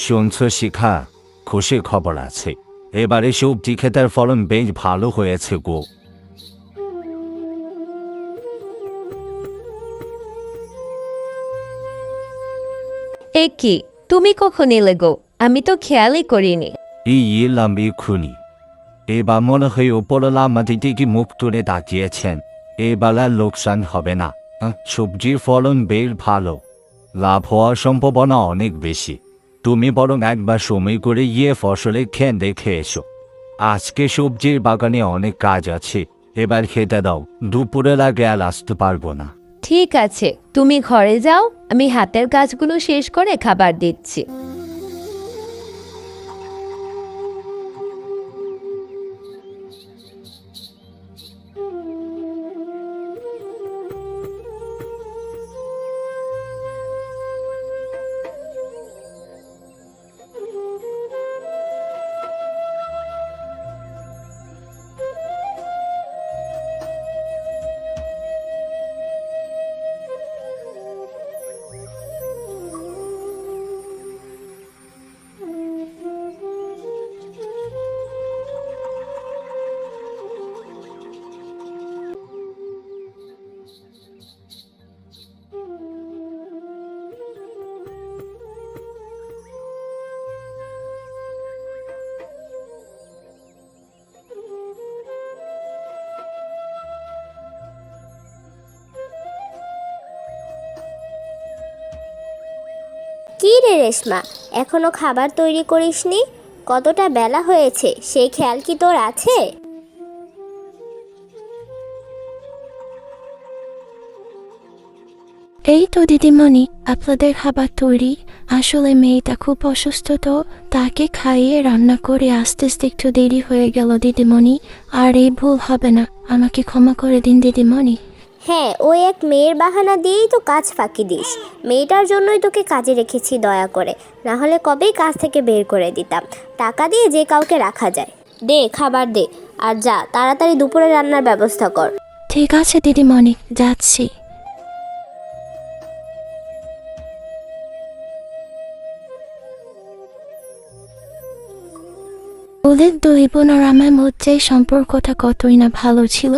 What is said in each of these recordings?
শুনছ শিখা, খুশি খবর আছে। এবারে সবজি ক্ষেতের ফলন বেশ ভালো হয়েছে গো। এ কি, তুমি কখন এলে গো? আমি তো খেয়ালই করিনি। এই এলাম এক্ষুনি। এবার মনে হয় ওপরওয়ালা আমাদের দিকে মুখ তুলে তাকিয়েছেন। এবার আর লোকসান হবে না। সবজির ফলন বেশ ভালো, লাভ হওয়ার সম্ভাবনা অনেক বেশি। তুমি বরং একবার সময় করে গিয়ে ফসলের ক্ষেত দেখে এসো। আজকে সবজির বাগানে অনেক কাজ আছে, এবার খেতে দাও। দুপুরের আগে আর আসতে পারবো না। ঠিক আছে, তুমি ঘরে যাও, আমি হাতের কাজগুলো শেষ করে খাবার দিচ্ছি। কি রে রেশমা, এখনো খাবার তৈরি করিসনি? কতটা বেলা হয়েছে সেই খেয়াল কি তোর আছে? এই তো দিদিমণি, আপনাদের খাবার তৈরি। আসলে মেয়েটা খুব অসুস্থ, তো তাকে খাইয়ে রান্না করে আস্তে আস্তে একটু দেরি হয়ে গেল দিদিমণি। আর এই ভুল হবে না, আমাকে ক্ষমা করে দিন দিদিমণি। হ্যাঁ, ওই এক মেয়ের বাহানা দিয়েই তো কাজ ফাঁকি দিস। মেয়েটার জন্যই তোকে কাজে রেখেছি দয়া করে, না হলে কবেই কাজ থেকে বের করে দিতাম। টাকা দিয়ে যে কাউকে রাখা যায়। দে খাবার দে, আর যা তাড়াতাড়ি দুপুরে রান্নার ব্যবস্থা কর। ঠিক আছে দিদিমণি, যাচ্ছি। ওদের দুই বোন আর আমার মধ্যে সম্পর্কটা কতই না ভালো ছিল।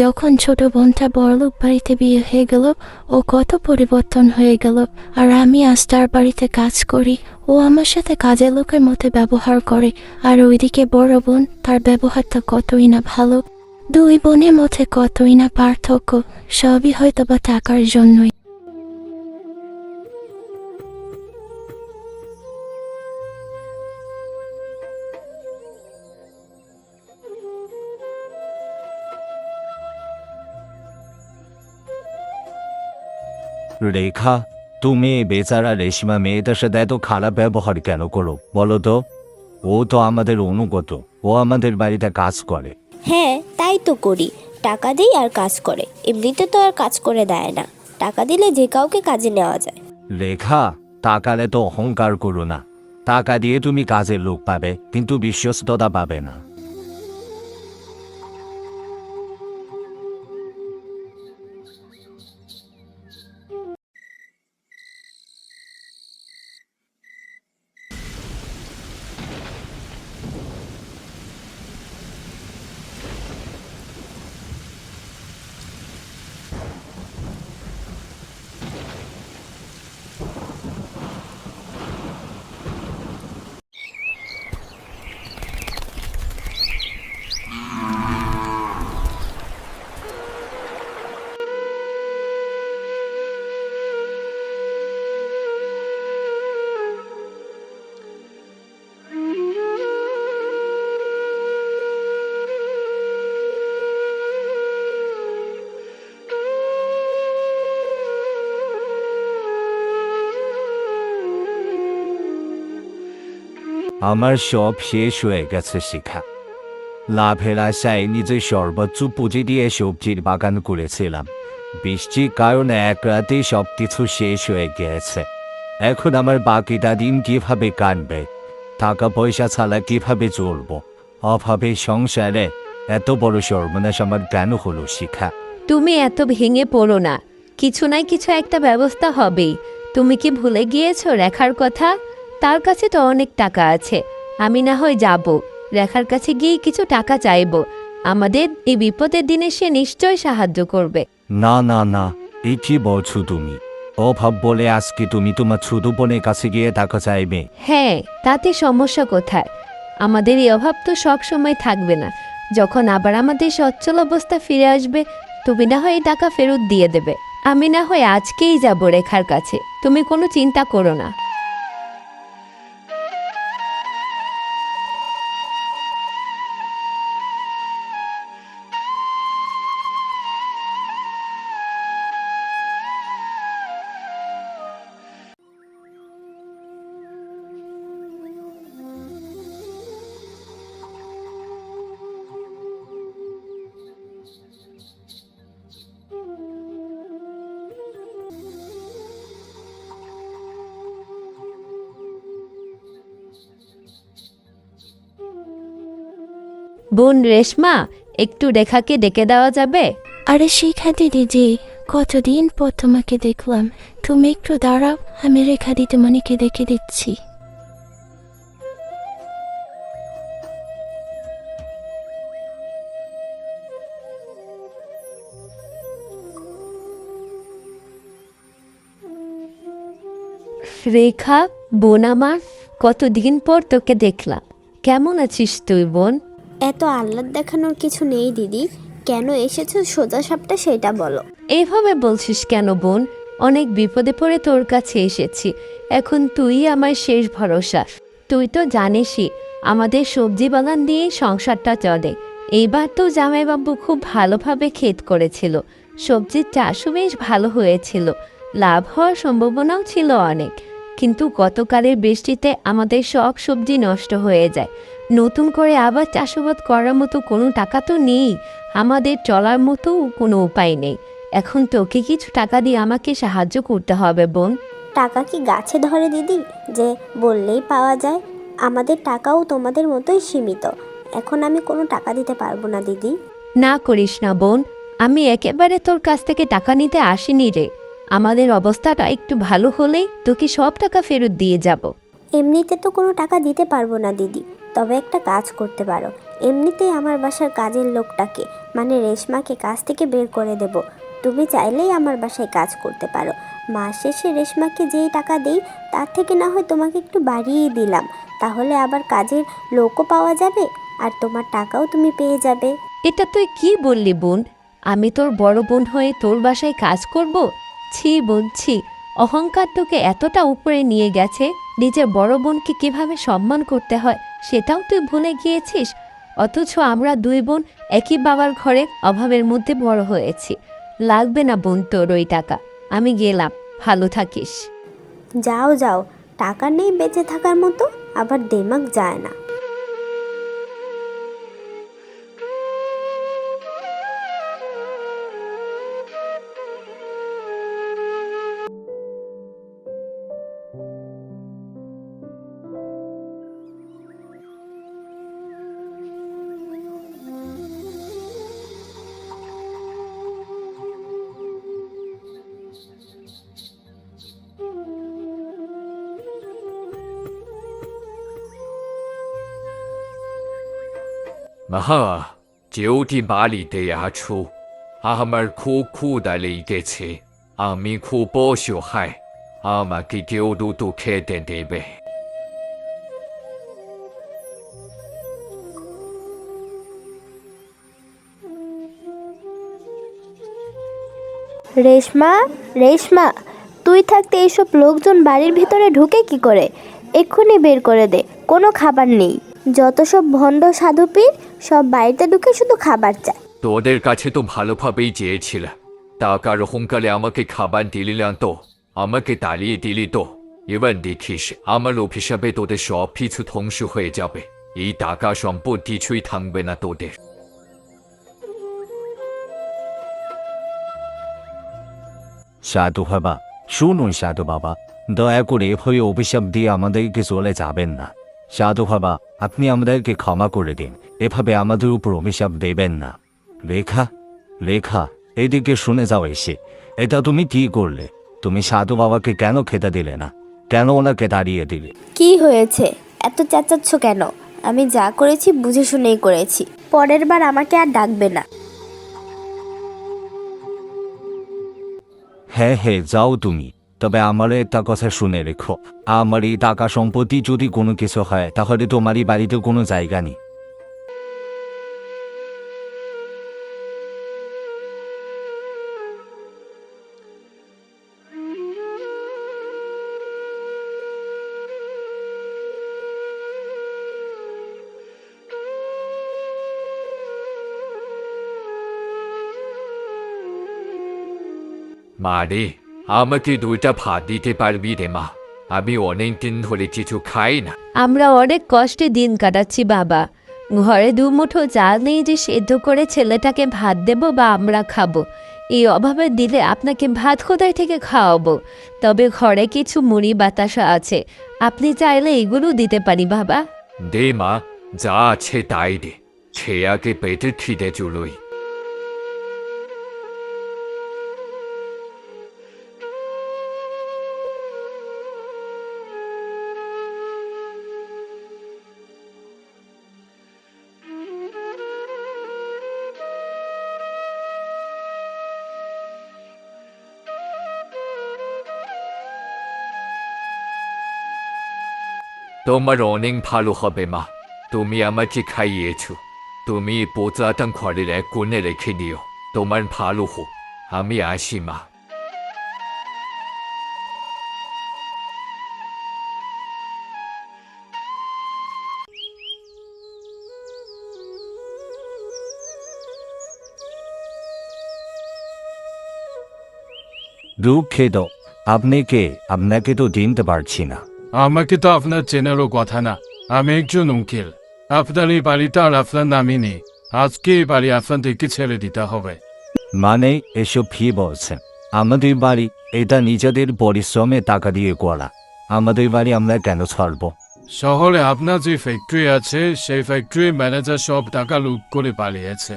যখন ছোট বোনটা বড়লোক বাড়িতে বিয়ে হয়ে গেল, ও কত পরিবর্তন হয়ে গেল। আর আমি আজ তার বাড়িতে কাজ করি, ও আমার সাথে কাজের লোকের মতো ব্যবহার করে। আর ওইদিকে বড় বোন, তার ব্যবহারটা কতই না ভালো। দুই বোনের মধ্যে কতই না পার্থক্য, সবই হয়তো বা টাকার জন্যই। রেখা, তুমি এই বেচারা রেশমা মেয়েটার সাথে এত খারাপ ব্যবহার কেন করো বলো তো? ও তো আমাদের অনুগত, ও আমাদের বাড়িতে কাজ করে। হ্যাঁ, তাই তো করি। টাকা দিই আর কাজ করে, এমনিতে তো আর কাজ করে দেয় না। টাকা দিলে যে কাউকে কাজে নেওয়া যায়। রেখা, টাকালে তো অহংকার করো না। টাকা দিয়ে তুমি কাজের লোক পাবে, কিন্তু বিশ্বস্ততা পাবে না। আমার সব শেষ হয়ে গেছে শিখা। লাভের আশায় নিজের সর্বোচ্চ পুঁজি দিয়ে সবজির বাগান করেছিলাম। বৃষ্টির কারণে এক রাতেই সব কিছু শেষ হয়ে গিয়েছে। এখন আমার বাকিটা দিন কিভাবে কাটবে? টাকা পয়সা ছাড়া কিভাবে চলবো? অভাবে সংসারে এত বড় সর্বনাশ আমার কেন হলো শিখা? তুমি এত ভেঙে পড়ো না, কিছু না কিছু একটা ব্যবস্থা হবেই। তুমি কি ভুলে গিয়েছো রেখার কথা? তার কাছে তো অনেক টাকা আছে। আমি না হয় যাব, রেখার কাছে গিয়ে কিছু টাকা চাইবো। আমাদের এই বিপদের দিনে সে নিশ্চয় সাহায্য করবে। না না না, এই কি বলছো তুমি? অভাব বলে আজকে তুমি তোমার ছোট বোনের কাছে গিয়ে টাকা চাইবে? হ্যাঁ, তাতে সমস্যা কোথায়? আমাদের এই অভাব তো সব সময় থাকবে না। যখন আবার আমাদের সচ্ছল অবস্থা ফিরে আসবে, তুমি না হয় এই টাকা ফেরত দিয়ে দেবে। আমি না হয় আজকেই যাব রেখার কাছে, তুমি কোনো চিন্তা করো না। বোন রেশমা, একটু রেখাকে ডেকে দেওয়া যাবে? আরে শিখা দিদি, কতদিন পর তোমাকে দেখলাম। তুমি একটু দাঁড়াও, আমি রেখা দিদিমণিকে দেখে দিচ্ছি। রেখা, বোন আমার, কতদিন পর তোকে দেখলাম। কেমন আছিস তুই বোন? এত আহ্লাদ দেখানোর কিছু নেই দিদি। কেন এসেছো সোজা সাপটা সেটা বলো। এইভাবে বলছিস কেন বোন? অনেক বিপদে পড়ে তোর কাছে এসেছি। এখন তুই আমার শেষ ভরসা। তুই তো জানিসই আমাদের সবজি বাগান দিয়ে সংসারটা চলে। এইবার তো জামাইবাবু খুব ভালোভাবে ক্ষেত করেছিল। সবজির চাষও বেশ ভালো হয়েছিল, লাভ হওয়ার সম্ভাবনাও ছিল অনেক। কিন্তু গতকালের বৃষ্টিতে আমাদের সব সবজি নষ্ট হয়ে যায়। নতুন করে আবার চাষাবাদ করার মতো কোনো টাকা তো নেই, আমাদের চলার মতো কোনো উপায় নেই। এখন তোকে কিছু টাকা দিয়ে আমাকে সাহায্য করতে হবে বোন। টাকা কি গাছে ধরে দিদি যে বললেই পাওয়া যায়? আমাদের টাকাও তোমাদের মতোই সীমিত। এখন আমি কোনো টাকা দিতে পারবো না দিদি। না করিস না বোন, আমি একেবারে তোর কাছ থেকে টাকা নিতে আসিনি রে। আমাদের অবস্থাটা একটু ভালো হলেই তোকে সব টাকা ফেরত দিয়ে যাব। এমনিতে তো কোনো টাকা দিতে পারবো না দিদি, তবে একটা কাজ করতে পারো। এমনিতেই আমার বাসার কাজের লোকটাকে মানে রেশমাকে কাজ থেকে বের করে দেব। তুমি চাইলেই আমার বাসায় কাজ করতে পারো। মাস শেষে রেশমাকে যেই টাকা দেই তার থেকে না হয় তোমাকে একটু বাড়িয়ে দিলাম, তাহলে আবার কাজের লোকও পাওয়া যাবে আর তোমার টাকাও তুমি পেয়ে যাবে। এটা তুই কি বললি বোন? আমি তোর বড় বোন হয়ে তোর বাসায় কাজ করব? ছি বোন ছি, অহংকার তোকে এতটা উপরে নিয়ে গেছে, নিজের বড় বোনকে কিভাবে সম্মান করতে হয় সেটাও তুই ভুলে গিয়েছিস। অথচ আমরা দুই বোন একই বাবার ঘরে অভাবের মধ্যে বড় হয়েছি। লাগবে না বোন তোর ওই টাকা, আমি গেলাম, ভালো থাকিস। যাও যাও, টাকা নেই বেঁচে থাকার মতো, আবার দেমাগ যায় না। আহা, যেওটি বাড়িতে আছো, আমার খুব ক্ষুধা লেগেছে। আমি খুব অসহায়, আমাকে কেউ দুটো খেতে দেবে? রেশমা, রেশমা, তুই থাকতে এইসব লোকজন বাড়ির ভিতরে ঢুকে কি করে? এক্ষুনি বের করে দে, কোনো খাবার নেই। যত সব ভণ্ড সাধুপীর সব বাড়িতে ঢুকে শুধু খাবার চায়। তোদের কাছে তো ভালোভাবেই চেয়েছিলাম, টাকার অহংকারে আমাকে খাবার দিলি না তো, আমাকে তাড়িয়ে দিলি তো। এবার দেখিস আমার অভিশাপে তোদের সব কিছু ধ্বংস হয়ে যাবে। এই টাকা সম্পদ কিছুই থাকবে না তোদের। সাধু বাবা, শুনুন সাধু বাবা, দয়া করে এভাবে অভিশাপ দিয়ে আমাদেরকে চলে যাবেন না। সাধু বাবা, আপনি আমাদেরকে ক্ষমা করে দিন, এভাবে আমাদের উপর অভিশাপ দেবেন না। রেখা, রেখা, এদিকে শুনে যাও এসে। এটা তুমি কি করলে? তুমি সাধু বাবাকে কেন খেতে দিলে না? কেন ওনাকে তাড়িয়ে দিলে? কি হয়েছে, এত চেঁচাচ্ছ কেন? আমি যা করেছি বুঝে শুনেই করেছি। পরের বার আমাকে আর ডাকবে না। হ্যাঁ হ্যাঁ, যাও তুমি। তবে আমার একটা কথা শুনে রেখো, আমার এই টাকা সম্পত্তি যদি কোনো কিছু হয় তাহলে তোমারই বাড়িতে কোনো জায়গা নেই। মা রে, আমাকে 2টা ভাত দিতে পারবি রে মা? আমি অনেক দিন ধরে কিছু খাই না। আমরা অনেক কষ্টে দিন কাটাচ্ছি বাবা। ঘরে দুমুঠো চাল নেই যে সেদ্ধ করে ছেলেটাকে ভাত দেব বা আমরা খাবো। এই অভাবে দিলে আপনাকে ভাত কোথায় থেকে খাওয়াবো? তবে ঘরে কিছু মুড়ি বাতাসা আছে, আপনি চাইলে এগুলো দিতে পারি বাবা। দে মা, যা আছে তাই দে, ছেয়াকে পেটের খিদে চুলোই। তোমার অনেক ভালো হবে মা, তুমি আমাকে খাইয়েছো। তুমি পোচাটা ঘরের এক কোণে রেখে দিও, তোমার ভালো হোক। আমি আসি মা। দুঃখিত, আপনি কে? আপনাকে তো চিনতে পারছি না। আমাকে তো আপনার চেনারও কথা না। আমি একজন উকিল। আপনার এই বাড়িটা আর আপনার নামই নেই। আজকে এই বাড়ি আপনাদেরকে ছেড়ে দিতে হবে। মানে এসব কি বলছেন? আমাদের বাড়ি, এটা নিজেদের পরিশ্রমে টাকা দিয়ে করা। আমাদের বাড়ি আমরা কেন ছাড়ব? শহরে আপনার যে ফ্যাক্টরি আছে সেই ফ্যাক্টরির ম্যানেজার সব টাকা লুট করে পালিয়েছে।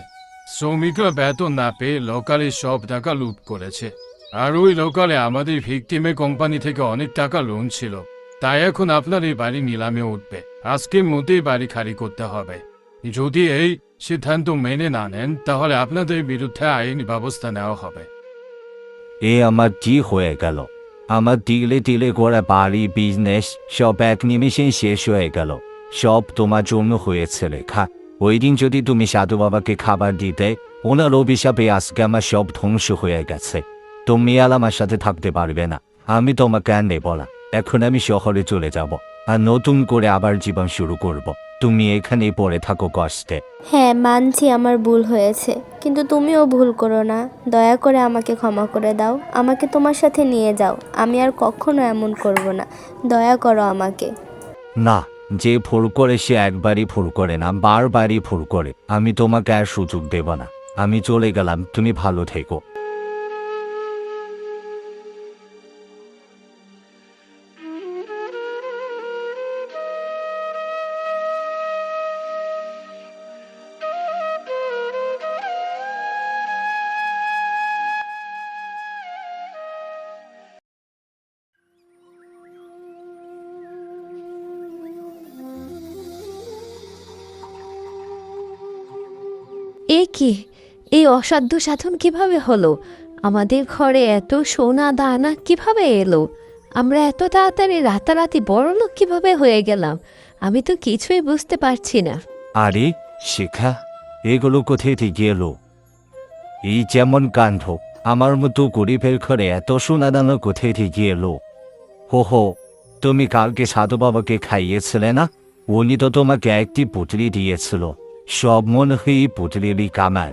শ্রমিকরা বেতন না পেয়ে লোকালে সব টাকা লুট করেছে। আর ওই লোকালে আমাদের ভিকটিমে কোম্পানি থেকে অনেক টাকা লোন ছিল। তাই এখন আপনার এই বাড়ি নিলামে উঠবে। আজকের মধ্যেই বাড়ি খালি করতে হবে। যদি এই সিদ্ধান্ত মেনে না নেন তাহলে আপনাদের বিরুদ্ধে আইনি ব্যবস্থা নেওয়া হবে। এ আমার কি হয়ে গেল? আমার তিলে তিলে করে বাড়ি, বিজনেস সব এক নিমিষেই শেষ হয়ে গেল। সব তোমার জন্য হয়েছে লেখা। ওই দিন যদি তুমি সাধু বাবাকে খাবার দিতে, ওনার অভিশাপে আজকে আমার সব ধ্বংস হয়ে গেছে। তুমি আর আমার সাথে থাকতে পারবে না। আমি তোমাকে আর নেব না। এখন আমি শহরে চলে যাব আর নতুন করে আবার জীবন শুরু করব। তুমি এখানেই পড়ে থাকো কষ্টে। হ্যাঁ, মানছি আমার ভুল হয়েছে, কিন্তু তুমিও ভুল করো না। দয়া করে আমাকে ক্ষমা করে দাও, আমাকে তোমার সাথে নিয়ে যাও। আমি আর কখনো এমন করব না। দয়া করো আমাকে। না, যে ভুল করে সে একবারই ভুল করে না, বারবারই ভুল করে। আমি তোমাকে আর সুযোগ দেব না। আমি চলে গেলাম, তুমি ভালো থেকো। এ কি, এই অসাধ্য সাধন কিভাবে হলো? আমাদের ঘরে এত সোনা দানা কিভাবে এলো? আমরা এত তাড়াতাড়ি রাতারাতি বড়লোক কিভাবে হয়ে গেলাম? আমি তো কিছুই বুঝতে পারছি না। আরে শিখা, এগুলো কোথায় থেকে এলো? এই যেমন কাণ্ড, আমার মতো গরিবের ঘরে এত সোনা দানা কোথায় থেকে এলো? হো হো, তুমি কালকে সাধু বাবাকে খাইয়েছিলে না? উনি তো তোমাকে একটি পুটলি দিয়েছিল। সব মনে হয় এই পুটলিরই কামাল।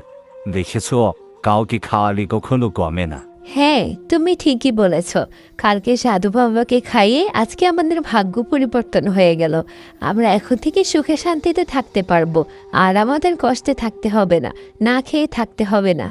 দেখেছ, কাউকে খাওয়ালে কখনো কমে না। হ্যাঁ, তুমি ঠিকই বলেছ। কালকে সাধু বাবাকে খাইয়ে আজকে আমাদের ভাগ্য পরিবর্তন হয়ে গেল। আমরা এখন থেকে সুখে শান্তিতে থাকতে পারবো, আর আমাদের কষ্টে থাকতে হবে না, না খেয়ে থাকতে হবে না।